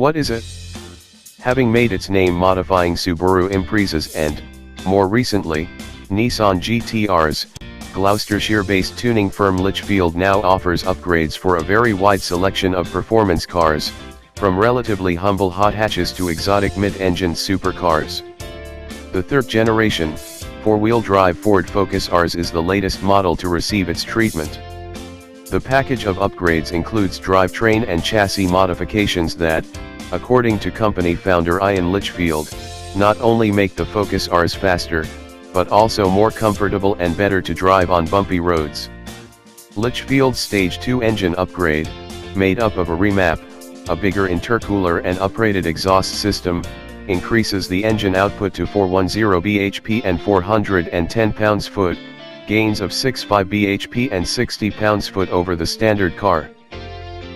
What is it? Having made its name modifying Subaru Imprezas and, more recently, Nissan GT-Rs, Gloucestershire-based tuning firm Litchfield now offers upgrades for a very wide selection of performance cars, from relatively humble hot hatches to exotic mid-engine supercars. The third-generation, four-wheel drive Ford Focus RS is the latest model to receive its treatment. The package of upgrades includes drivetrain and chassis modifications that, according to company founder Ian Litchfield, not only make the Focus RS faster, but also more comfortable and better to drive on bumpy roads. Litchfield's Stage 2 engine upgrade, made up of a remap, a bigger intercooler and uprated exhaust system, increases the engine output to 410 bhp and 410 pounds-foot, gains of 65 bhp and 60 pounds-foot over the standard car.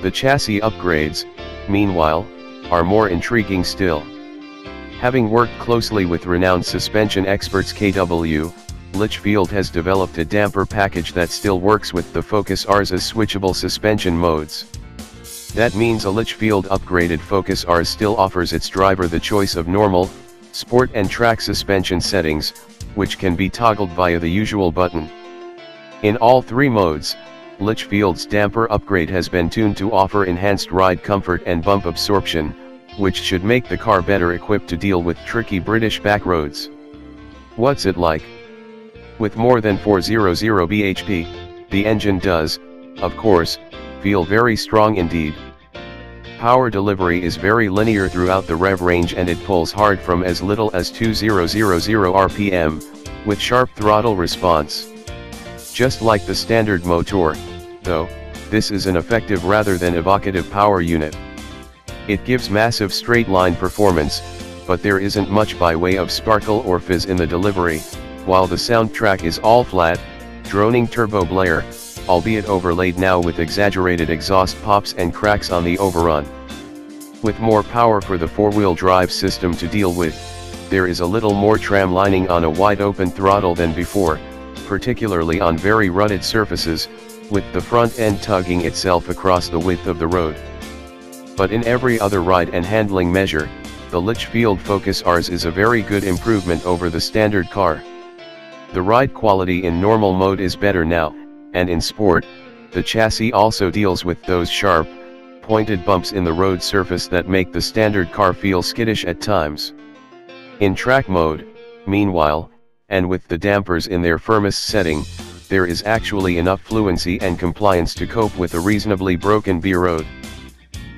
The chassis upgrades, meanwhile, are more intriguing still. Having worked closely with renowned suspension experts KW, Litchfield has developed a damper package that still works with the Focus RS's switchable suspension modes. That means a Litchfield upgraded Focus RS still offers its driver the choice of normal, sport and track suspension settings, which can be toggled via the usual button. In all three modes, Litchfield's damper upgrade has been tuned to offer enhanced ride comfort and bump absorption, which should make the car better equipped to deal with tricky British back roads. What's it like? With more than 400 bhp, the engine does, of course, feel very strong indeed. Power delivery is very linear throughout the rev range and it pulls hard from as little as 2000 rpm, with sharp throttle response. Just like the standard motor, though, this is an effective rather than evocative power unit. It gives massive straight-line performance, but there isn't much by way of sparkle or fizz in the delivery, while the soundtrack is all flat, droning turbo blare, albeit overlaid now with exaggerated exhaust pops and cracks on the overrun. With more power for the four-wheel drive system to deal with, there is a little more tramlining on a wide-open throttle than before, particularly on very rutted surfaces, with the front end tugging itself across the width of the road. But in every other ride and handling measure, the Litchfield Focus RS is a very good improvement over the standard car. The ride quality in normal mode is better now, and in sport, the chassis also deals with those sharp, pointed bumps in the road surface that make the standard car feel skittish at times. In track mode, meanwhile, and with the dampers in their firmest setting, there is actually enough fluency and compliance to cope with a reasonably broken B road.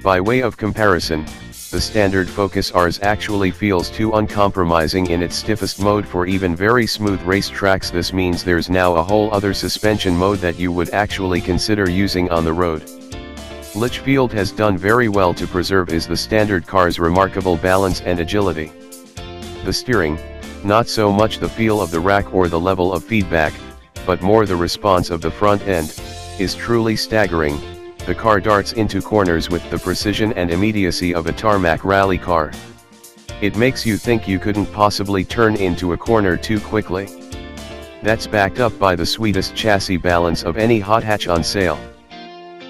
By way of comparison, the standard Focus RS actually feels too uncompromising in its stiffest mode for even very smooth race tracks. This means there's now a whole other suspension mode that you would actually consider using on the road. Litchfield has done very well to preserve the standard car's remarkable balance and agility. The steering, not so much the feel of the rack or the level of feedback, but more the response of the front end, is truly staggering. The car darts into corners with the precision and immediacy of a tarmac rally car. It makes you think you couldn't possibly turn into a corner too quickly. That's backed up by the sweetest chassis balance of any hot hatch on sale.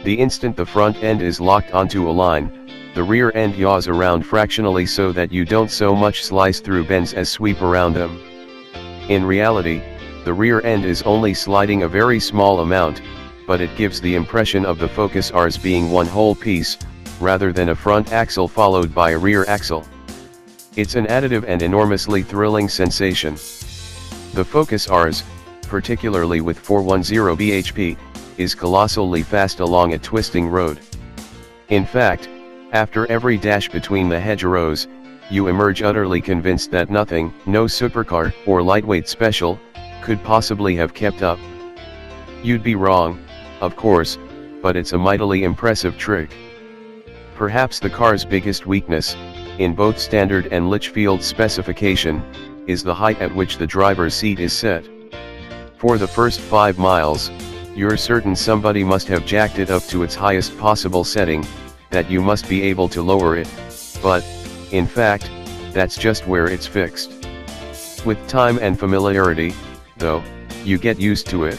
The instant the front end is locked onto a line, the rear end yaws around fractionally so that you don't so much slice through bends as sweep around them. In reality, the rear end is only sliding a very small amount, but it gives the impression of the Focus RS being one whole piece, rather than a front axle followed by a rear axle. It's an additive and enormously thrilling sensation. The Focus RS, particularly with 410 bhp, is colossally fast along a twisting road. In fact, after every dash between the hedgerows, you emerge utterly convinced that nothing, no supercar or lightweight special, could possibly have kept up. You'd be wrong, of course, but it's a mightily impressive trick. Perhaps the car's biggest weakness, in both standard and Litchfield specification, is the height at which the driver's seat is set. For the first 5 miles, you're certain somebody must have jacked it up to its highest possible setting, that you must be able to lower it, but, in fact, that's just where it's fixed. With time and familiarity, though, you get used to it.